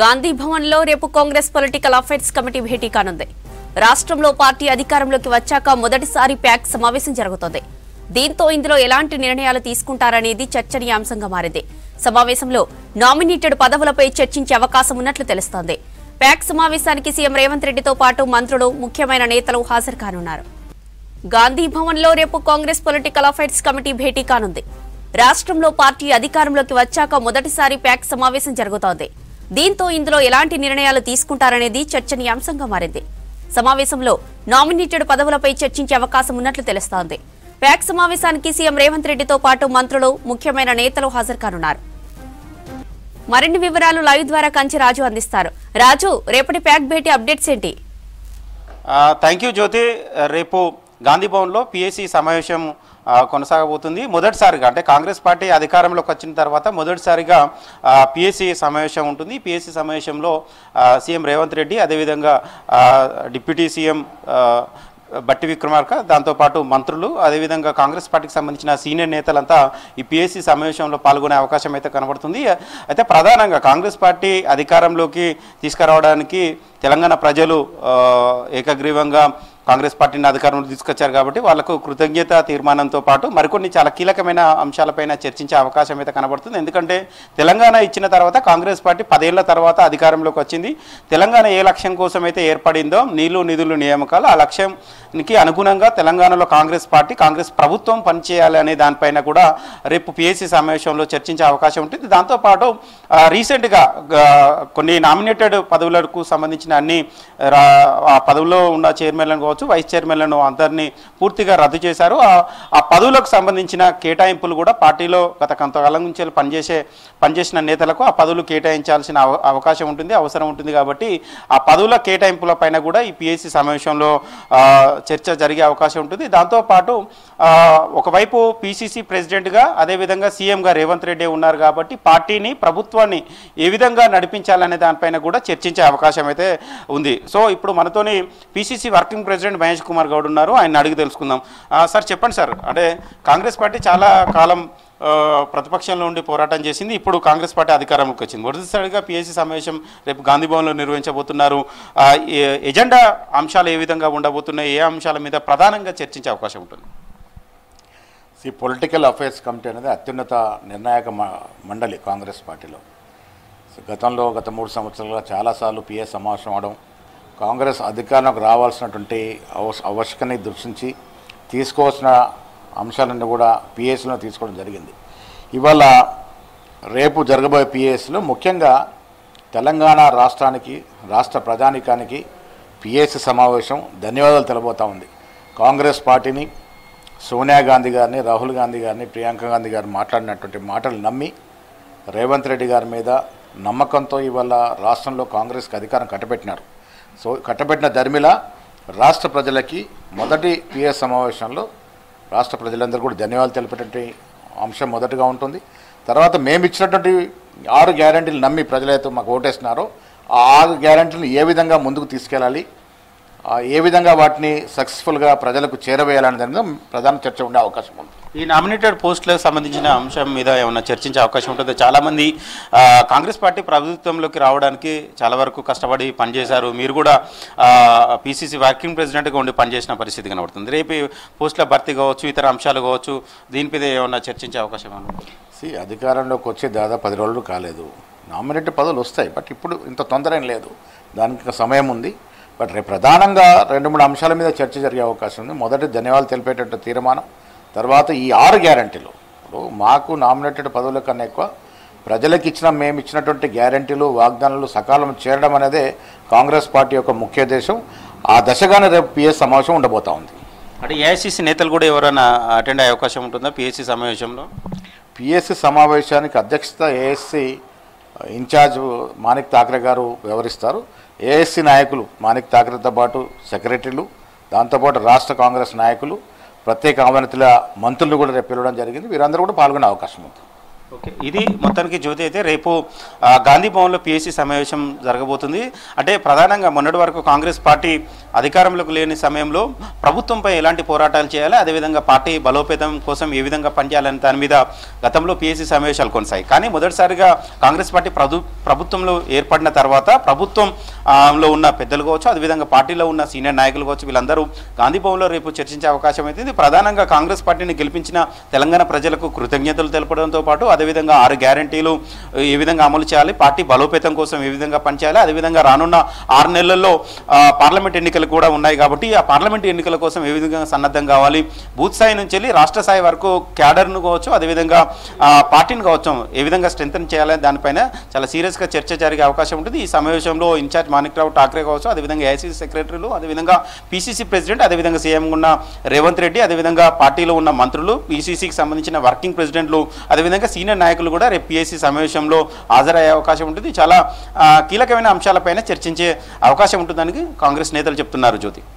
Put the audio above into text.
గాంధీ భవన్లో రేపు Congress political affairs committee భేటీ కానుంది. రాష్ట్రంలో పార్టీ అధికారంలోకి వచ్చాక మొదటిసారి ప్యాక్ సమావేశం జరుగుతోంది. దీంతో ఇందులో ఎలాంటి నిర్ణయాలు తీసుకుంటారనేది చర్చనీయాంశంగా మారింది. సమావేశంలో నామినేటెడ్ పదవులపై చర్చించే అవకాశం ఉన్నట్లు తెలుస్తోంది. ప్యాక్ సమావేశానికి సీఎం రేవంత్ రెడ్డితో పాటు మంత్రులు, ముఖ్యమైన నేతలు హాజరు కానున్నారు. గాంధీ భవన్లో రేపు కాంగ్రెస్ పొలిటికల్ అఫైర్స్ కమిటీ భేటీ కానుంది. రాష్ట్రంలో పార్టీ అధికారంలోకి వచ్చాక మొదటిసారి ప్యాక్ సమావేశం జరుగుతోంది. దీంతో ఇందులో ఎలాంటి నిర్ణయాలు తీసుకుంటారనేది చర్చనీయాంశంగా మారింది. సమావేశంలో నామినేటెడ్ పదవులపై చర్చించే అవకాశం ఉన్నట్లు తెలుస్తోంది. ప్యాక్ సమావేశానికి సీఎం రేవంత్ రెడ్డితో పాటు మంత్రులు, ముఖ్యమైన నేతలు హాజరు కానున్నారు. మరిన్ని వివరాలు లైవ్ ద్వారా కంచి రాజు అందిస్తారు. రాజు, రేపటి ప్యాక్ భేటీ అప్డేట్స్ ఏంటి? థ్యాంక్ యూ జ్యోతి. రేపు గాంధీ భవన్లో పిఎస్సి సమావేశం కొనసాగబోతుంది. మొదటిసారిగా అంటే కాంగ్రెస్ పార్టీ అధికారంలోకి వచ్చిన తర్వాత మొదటిసారిగా పిఎస్సి సమావేశం ఉంటుంది. పిఎస్సి సమావేశంలో సీఎం రేవంత్ రెడ్డి, అదేవిధంగా డిప్యూటీ సీఎం బట్టి విక్రమార్క, దాంతోపాటు మంత్రులు, అదేవిధంగా కాంగ్రెస్ పార్టీకి సంబంధించిన సీనియర్ నేతలంతా ఈ పిఎస్సి సమావేశంలో పాల్గొనే అవకాశం అయితే కనబడుతుంది. అయితే ప్రధానంగా కాంగ్రెస్ పార్టీ అధికారంలోకి తీసుకురావడానికి తెలంగాణ ప్రజలు ఏకగ్రీవంగా కాంగ్రెస్ పార్టీని అధికారంలో తీసుకొచ్చారు కాబట్టి వాళ్లకు కృతజ్ఞత తీర్మానంతో పాటు మరికొన్ని చాలా కీలకమైన అంశాలపైన చర్చించే అవకాశం అయితే కనబడుతుంది. ఎందుకంటే తెలంగాణ ఇచ్చిన తర్వాత కాంగ్రెస్ పార్టీ 10 ఏళ్ల తర్వాత అధికారంలోకి వచ్చింది. తెలంగాణ ఏ లక్ష్యం కోసం అయితే ఏర్పడిందో, నీళ్లు నిధులు నియామకాలు, ఆ లక్ష్యానికి అనుగుణంగా తెలంగాణలో కాంగ్రెస్ పార్టీ, కాంగ్రెస్ ప్రభుత్వం పనిచేయాలి అనే దానిపైన కూడా రేపు పిఎస్సి సమావేశంలో చర్చించే అవకాశం ఉంటుంది. దాంతోపాటు రీసెంట్గా కొన్ని నామినేటెడ్ పదవులకు సంబంధించిన అన్ని ఆ పదవుల్లో ఉన్న చైర్మన్లను, వైస్ చైర్మన్లను అందరినీ పూర్తిగా రద్దు చేశారు. ఆ పదవులకు సంబంధించిన కేటాయింపులు కూడా పార్టీలో గత కొంతకాలం నుంచి పనిచేసిన నేతలకు ఆ పదవులు కేటాయించాల్సిన అవకాశం ఉంటుంది, అవసరం ఉంటుంది. కాబట్టి ఆ పదవుల కేటాయింపుల పైన కూడా ఈ పిఎస్సి సమావేశంలో చర్చ జరిగే అవకాశం ఉంటుంది. దాంతోపాటు ఒకవైపు పిసిసి ప్రెసిడెంట్గా, అదేవిధంగా సీఎంగా రేవంత్ రెడ్డి ఉన్నారు కాబట్టి పార్టీని, ప్రభుత్వాన్ని ఏ విధంగా నడిపించాలనే దానిపైన కూడా చర్చించే అవకాశం అయితే ఉంది. సో ఇప్పుడు మనతోని PCC working president Mahesh Kumar Goud ఉన్నారు. ఆయన అడిగి తెలుసుకుందాం. సార్ చెప్పండి సార్, అంటే కాంగ్రెస్ పార్టీ చాలా కాలం ప్రతిపక్షంలో ఉండి పోరాటం చేసింది. ఇప్పుడు కాంగ్రెస్ పార్టీ అధికారంలోకి వచ్చింది. మొదటిసారిగా పిఎస్సి సమావేశం రేపు గాంధీ భవన్లో నిర్వహించబోతున్నారు. ఎజెండా అంశాలు ఏ విధంగా ఉండబోతున్నాయి, ఏ అంశాల మీద ప్రధానంగా చర్చించే అవకాశం ఉంటుంది? ఈ పొలిటికల్ అఫైర్స్ కమిటీ అనేది అత్యున్నత నిర్ణాయక మండలి కాంగ్రెస్ పార్టీలో. గతంలో గత 3 సంవత్సరాలుగా చాలాసార్లు పిఎస్ సమావేశం అవడం, కాంగ్రెస్ అధికారంలోకి రావాల్సినటువంటి ఆవశ్యకతని దృష్టించి తీసుకోవాల్సిన అంశాలన్నీ కూడా పిఎస్లో తీసుకోవడం జరిగింది. ఇవాళ రేపు జరగబోయే పిఎస్లో ముఖ్యంగా తెలంగాణ రాష్ట్రానికి, రాష్ట్ర ప్రజానీకానికి పిఎస్సి సమావేశం ధన్యవాదాలు తెలబోతూ ఉంది. కాంగ్రెస్ పార్టీని, సోనియా గాంధీ గారిని, రాహుల్ గాంధీ గారిని, ప్రియాంక గాంధీ గారు మాట్లాడినటువంటి మాటలు నమ్మి రేవంత్ రెడ్డి గారి మీద నమ్మకంతో ఇవాళ రాష్ట్రంలో కాంగ్రెస్కి అధికారం కట్టబెట్టినారు. సో కట్టబెట్టిన ధర్మిల రాష్ట్ర ప్రజలకి మొదటి పిఎస్ సమావేశంలో రాష్ట్ర ప్రజలందరూ కూడా ధన్యవాదాలు తెలిపేటువంటి అంశం మొదటిగా ఉంటుంది. తర్వాత మేము ఇచ్చినటువంటి 6 గ్యారెంటీలు నమ్మి ప్రజలైతే మాకు ఓటేస్తున్నారో ఆ 6 గ్యారెంటీలను ఏ విధంగా ముందుకు తీసుకెళ్ళాలి, ఏ విధంగా వాటిని సక్సెస్ఫుల్గా ప్రజలకు చేరవేయాలనే దాని మీద ప్రధాన చర్చ ఉండే అవకాశం ఉంది. ఈ నామినేటెడ్ పోస్టులకు సంబంధించిన అంశం మీద ఏమైనా చర్చించే అవకాశం ఉంటుంది? చాలామంది కాంగ్రెస్ పార్టీ ప్రభుత్వంలోకి రావడానికి చాలా వరకు కష్టపడి పనిచేశారు. మీరు కూడా పిసిసి వర్కింగ్ ప్రెసిడెంట్గా ఉండి పనిచేసిన పరిస్థితి కనబడుతుంది. రేపు పోస్టుల భర్తీ కావచ్చు, ఇతర అంశాలు కావచ్చు, దీని మీద ఏమైనా చర్చించే అవకాశం ఏమన్నా? అధికారంలోకి వచ్చి దాదాపు 10 రోజులు కాలేదు. నామినేటెడ్ పదవులు వస్తాయి, బట్ ఇప్పుడు ఇంత తొందర ఏం లేదు, దానికి సమయం ఉంది. బట్ రేపు ప్రధానంగా 2-3 అంశాల మీద చర్చ జరిగే అవకాశం ఉంది. మొదటి ధన్యవాదాలు తెలిపేటట్టు తీర్మానం, తర్వాత ఈ 6 గ్యారంటీలు. ఇప్పుడు మాకు నామినేటెడ్ పదవుల కన్నా ఎక్కువ ప్రజలకు మేము ఇచ్చినటువంటి గ్యారంటీలు, వాగ్దానాలు సకాలం చేరడం అనేది కాంగ్రెస్ పార్టీ యొక్క ముఖ్య ఉద్దేశం. ఆ దశగానే రేపు పిఎస్ సమావేశం ఉండబోతూ ఉంది. అంటే ఏఐసిసి నేతలు కూడా ఎవరైనా అటెండ్ అయ్యే అవకాశం ఉంటుందా పిఎస్సి సమావేశంలో? పిఎస్సి సమావేశానికి అధ్యక్షత ఏఎస్సి ఇన్ఛార్జ్ మాణిక్ ఠాక్రే గారు వ్యవహరిస్తారు. ఏఎస్సి నాయకులు మాణిక్ ఠాక్రేతో పాటు సెక్రటరీలు, దాంతోపాటు రాష్ట్ర కాంగ్రెస్ నాయకులు, ప్రత్యేక ఆహ్వానితుల మంత్రులు కూడా రేపు పిలవడం జరిగింది. వీరందరూ కూడా పాల్గొనే అవకాశం ఉంది. ఓకే, ఇది మొత్తానికి జ్యోతి అయితే రేపు గాంధీ భవన్లో పిఎస్సి సమావేశం జరగబోతుంది. అంటే ప్రధానంగా మొన్నటి వరకు కాంగ్రెస్ పార్టీ అధికారంలోకి లేని సమయంలో ప్రభుత్వంపై ఎలాంటి పోరాటాలు చేయాలి, అదేవిధంగా పార్టీ బలోపేతం కోసం ఏ విధంగా పనిచేయాలనే దాని మీద గతంలో పిఎస్సి సమావేశాలు కొనసాగాయి. కానీ మొదటిసారిగా కాంగ్రెస్ పార్టీ ప్రభుత్వంలో ఏర్పడిన తర్వాత ప్రభుత్వంలో ఉన్న పెద్దలు కావచ్చు, అదేవిధంగా పార్టీలో ఉన్న సీనియర్ నాయకులు కావచ్చు, వీళ్ళందరూ గాంధీ భవన్లో రేపు చర్చించే అవకాశం అయితే ప్రధానంగా కాంగ్రెస్ పార్టీని గెలిపించిన తెలంగాణ ప్రజలకు కృతజ్ఞతలు తెలపడంతో పాటు అదేవిధంగా 6 గ్యారంటీలు ఏ విధంగా అమలు చేయాలి, పార్టీ బలోపేతం కోసం ఏ విధంగా పనిచేయాలి, అదేవిధంగా రానున్న 6 నెలల్లో పార్లమెంట్ ఎన్నికలు కూడా ఉన్నాయి కాబట్టి ఆ పార్లమెంట్ ఎన్నికల కోసం ఏ విధంగా సన్నద్ధం కావాలి, బూత్ స్థాయి నుంచి వెళ్ళి రాష్ట్ర స్థాయి వరకు క్యాడర్ను కావచ్చు, అదేవిధంగా పార్టీని కావచ్చు ఏ విధంగా స్ట్రెంథన్ చేయాలి దానిపైన చాలా సీరియస్గా చర్చ జరిగే అవకాశం ఉంటుంది. ఈ సమావేశంలో ఇన్ఛార్జ్ మాణిక్రావు ఠాక్రే కావచ్చు, అదేవిధంగా ఏఐసీసీ సెక్రటరీలు, అదేవిధంగా పీసీసీ ప్రెసిడెంట్, అదేవిధంగా సీఎం ఉన్న రేవంత్ రెడ్డి, అదేవిధంగా పార్టీలో ఉన్న మంత్రులు, పీసీసీకి సంబంధించిన వర్కింగ్ ప్రెసిడెంట్లు, అదేవిధంగా సీనియర్ నాయకులు కూడా రేపు పిఎస్సి సమావేశంలో హాజరయ్యే అవకాశం ఉంటుంది. చాలా కీలకమైన అంశాలపైన చర్చించే అవకాశం ఉంటుందని కాంగ్రెస్ నేతలు చెప్తున్నారు. జ్యోతి.